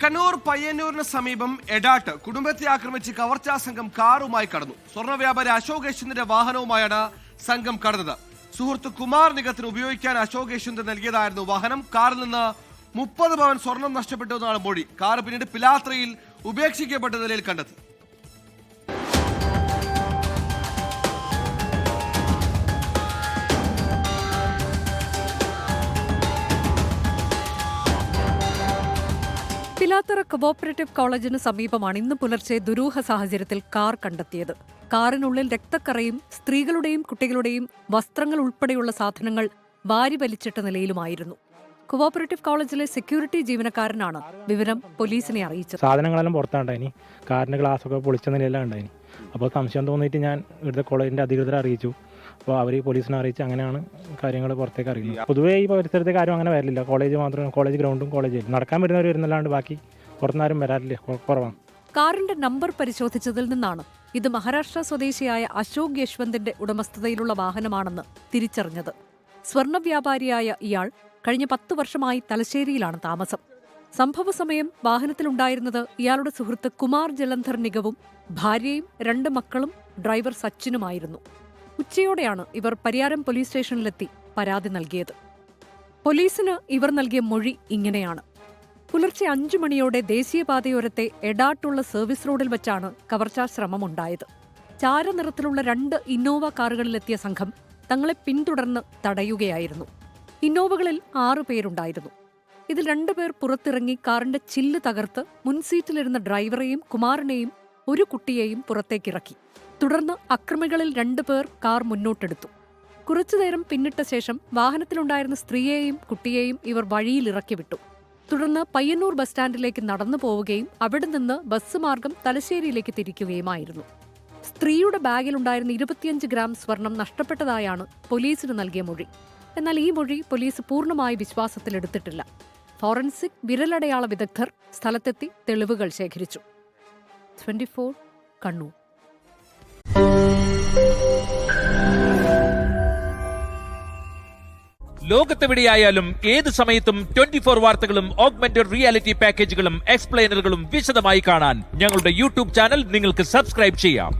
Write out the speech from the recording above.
കണ്ണൂർ പയ്യന്നൂരിന് സമീപം എടാട്ട് കുടുംബത്തെ ആക്രമിച്ച് കവർച്ചാ സംഘം കാറുമായി കടന്നു. സ്വർണ്ണ വ്യാപാരി അശോക് യശ്വന്തിന്റെ വാഹനവുമായാണ് സംഘം കടന്നത്. സുഹൃത്ത് കുമാർ നിഗത്തിന് ഉപയോഗിക്കാൻ അശോക് യശ്വന്ത് നൽകിയതായിരുന്നു വാഹനം. കാറിൽ നിന്ന് 30 പവൻ സ്വർണം നഷ്ടപ്പെട്ടുവെന്നാണ് മൊഴി. കാർ പിന്നീട് പിലാത്രയിൽ ഉപേക്ഷിക്കപ്പെട്ട നിലയിൽ കണ്ടെത്തി. പിലാത്തറ കോഓപ്പറേറ്റീവ് കോളേജിന് സമീപമാണ് ഇന്ന് പുലർച്ചെ ദുരൂഹ സാഹചര്യത്തിൽ കാർ കണ്ടെത്തിയത്. കാറിനുള്ളിൽ രക്തക്കറയും സ്ത്രീകളുടെയും കുട്ടികളുടെയും വസ്ത്രങ്ങൾ ഉൾപ്പെടെയുള്ള സാധനങ്ങൾ വാരി വലിച്ചിട്ട നിലയിലുമായിരുന്നു. കോഓപ്പറേറ്റീവ് കോളേജിലെ സെക്യൂരിറ്റി ജീവനക്കാരനാണ് വിവരം പോലീസിനെ അറിയിച്ചത്. സാധനങ്ങളെല്ലാം പുറത്താണ്ടായിനി, കാറിന്റെ ഗ്ലാസ്സൊക്കെ പൊളിച്ച നിലയിലാണ് ഉണ്ടായിനി. അപ്പോൾ സംശയം തോന്നിയിട്ട് ഞാൻ ഇവിടുത്തെ കോളേജിന്റെ അധികൃതരെ അറിയിച്ചു. അപ്പോൾ അവർ പോലീസിനെ അറിയിച്ച് അങ്ങനെയാണ് കാര്യങ്ങൾ പുറത്തേക്ക് അറിയുന്നത്. പൊതുവേ ഈ പരിസരത്തെ കാര്യം അങ്ങനെ വരില്ല. കോളേജ് മാത്രം, കോളേജ് ഗ്രൗണ്ടും കോളേജിൽ നടക്കാൻ വരുന്നവർ വരുന്നല്ലാണ്ട് ബാക്കി പുറത്തുനിന്നാരും വരാറില്ല, കുറവാണ്. കാറിന്റെ നമ്പർ പരിശോധിച്ചതിൽ നിന്നാണ് ഇത് മഹാരാഷ്ട്ര സ്വദേശിയായ അശോക് യശ്വന്തിന്റെ ഉടമസ്ഥതയിലുള്ള വാഹനമാണെന്ന് തിരിച്ചറിഞ്ഞത്. സ്വർണ്ണ വ്യാപാരിയായ ഇയാൾ കഴിഞ്ഞ 10 വർഷമായി തലശ്ശേരിയിലാണ് താമസം. സംഭവ സമയം വാഹനത്തിലുണ്ടായിരുന്നത് ഇയാളുടെ സുഹൃത്ത് കുമാർ ജലന്ധർ നിഗവും ഭാര്യയും 2 മക്കളും ഡ്രൈവർ സച്ചിനുമായിരുന്നു. ഉച്ചയോടെയാണ് ഇവർ പരിയാരം പോലീസ് സ്റ്റേഷനിലെത്തി പരാതി നൽകിയത്. പോലീസിന് ഇവർ നൽകിയ മൊഴി ഇങ്ങനെയാണ്. പുലർച്ചെ 5 മണിയോടെ ദേശീയപാതയോരത്തെ എടാട്ടുള്ള സർവീസ് റോഡിൽ വച്ചാണ് കവർച്ചാ ശ്രമമുണ്ടായത്. ചാരനിറത്തിലുള്ള 2 ഇന്നോവ കാറുകളിലെത്തിയ സംഘം തങ്ങളെ പിന്തുടർന്ന് തടയുകയായിരുന്നു. ഇന്നോവകളിൽ 6 പേരുണ്ടായിരുന്നു. ഇതിൽ 2 പേർ പുറത്തിറങ്ങി കാറിന്റെ ചില്ല് തകർത്ത് മുൻസീറ്റിലിരുന്ന ഡ്രൈവറെയും കുമാറിനെയും ഒരു കുട്ടിയെയും പുറത്തേക്കിറക്കി. തുടർന്ന് അക്രമികളിൽ 2 പേർ കാർ മുന്നോട്ടെടുത്തു. കുറച്ചുനേരം പിന്നിട്ട ശേഷം വാഹനത്തിലുണ്ടായിരുന്ന സ്ത്രീയെയും കുട്ടിയെയും ഇവർ വഴിയിലിറക്കി വിട്ടു. തുടർന്ന് പയ്യന്നൂർ ബസ് സ്റ്റാൻഡിലേക്ക് നടന്നു പോവുകയും അവിടെ നിന്ന് ബസ് മാർഗം തലശ്ശേരിയിലേക്ക് തിരിക്കുകയുമായിരുന്നു. സ്ത്രീയുടെ ബാഗിലുണ്ടായിരുന്ന 25 ഗ്രാം സ്വർണം നഷ്ടപ്പെട്ടതായാണ് പോലീസിന് നൽകിയ മൊഴി. എന്നാൽ ഈ മൊഴി പോലീസ് പൂർണ്ണമായി വിശ്വാസത്തിലെടുത്തിട്ടില്ല. ഫോറൻസിക് വിരലടയാള വിദഗ്ധർ സ്ഥലത്തെത്തി തെളിവുകൾ ശേഖരിച്ചു. 24 കണ്ണൂർ. ലോകത്തെവിടെയായാലും ഏത് സമയത്തും 24 വാർത്തകളും ഓഗ്മെന്റഡ് റിയാലിറ്റി പാക്കേജുകളും എക്സ്പ്ലെയിനറുകളും വിശദമായി കാണാൻ ഞങ്ങളുടെ യൂട്യൂബ് ചാനൽ നിങ്ങൾക്ക് സബ്സ്ക്രൈബ് ചെയ്യാം.